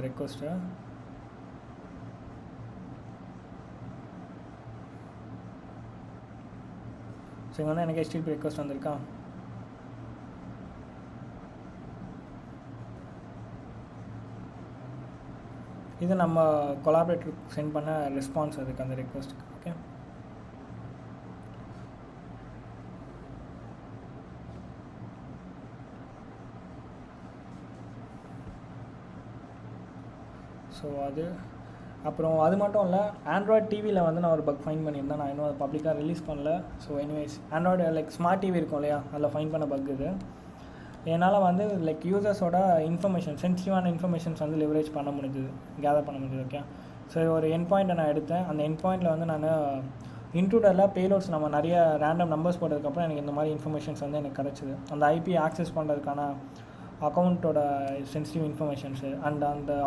Request. So இங்கே வந்து எனக்கு HTTP ரெக்வஸ்ட் வந்திருக்கா. இது நம்ம கொலாபரேட்டருக்கு சென்ட் பண்ண ரெஸ்பான்ஸ் அதுக்கு அந்த ரெக்வஸ்ட்டுக்கு. ஓகே, ஸோ அது அப்புறம் அது மட்டும் இல்லை, ஆண்ட்ராய்ட் டிவியில் வந்து நான் ஒரு பக் ஃபைன் பண்ணியிருந்தேன். நான் இன்னும் அதை பப்ளிக்காக ரிலீஸ் பண்ணல. So anyways, Android like smart TV இருக்கும் இல்லையா, அதில் ஃபைன் பண்ண பக் இது. என்னால் வந்து லைக் யூசர்ஸோட இன்ஃபர்மேஷன், சென்சிட்டிவான இன்ஃபர்மேஷன்ஸ் வந்து லிவரேஜ் பண்ண முடிஞ்சுது, கேதர் பண்ண முடிஞ்சுது. ஓகே, ஸோ ஒரு என் பாயிண்ட்டை நான் எடுத்தேன். அந்த என் பாயிண்ட்டில் வந்து நான் இன்ட்ரூடரில் பேலோட்ஸ் நம்ம நிறைய ரேண்டம் நம்பர்ஸ் போட்டதுக்கப்புறம் எனக்கு இந்த மாதிரி இன்ஃபர்மேஷன்ஸ் வந்து எனக்கு கிடச்சிது. அந்த ஐபி ஆக்சஸ் பண்ணுறதுக்கான அக்கௌண்ட்டோட சென்சிட்டிவ் இன்ஃபர்மேஷன்ஸு அண்ட் அந்த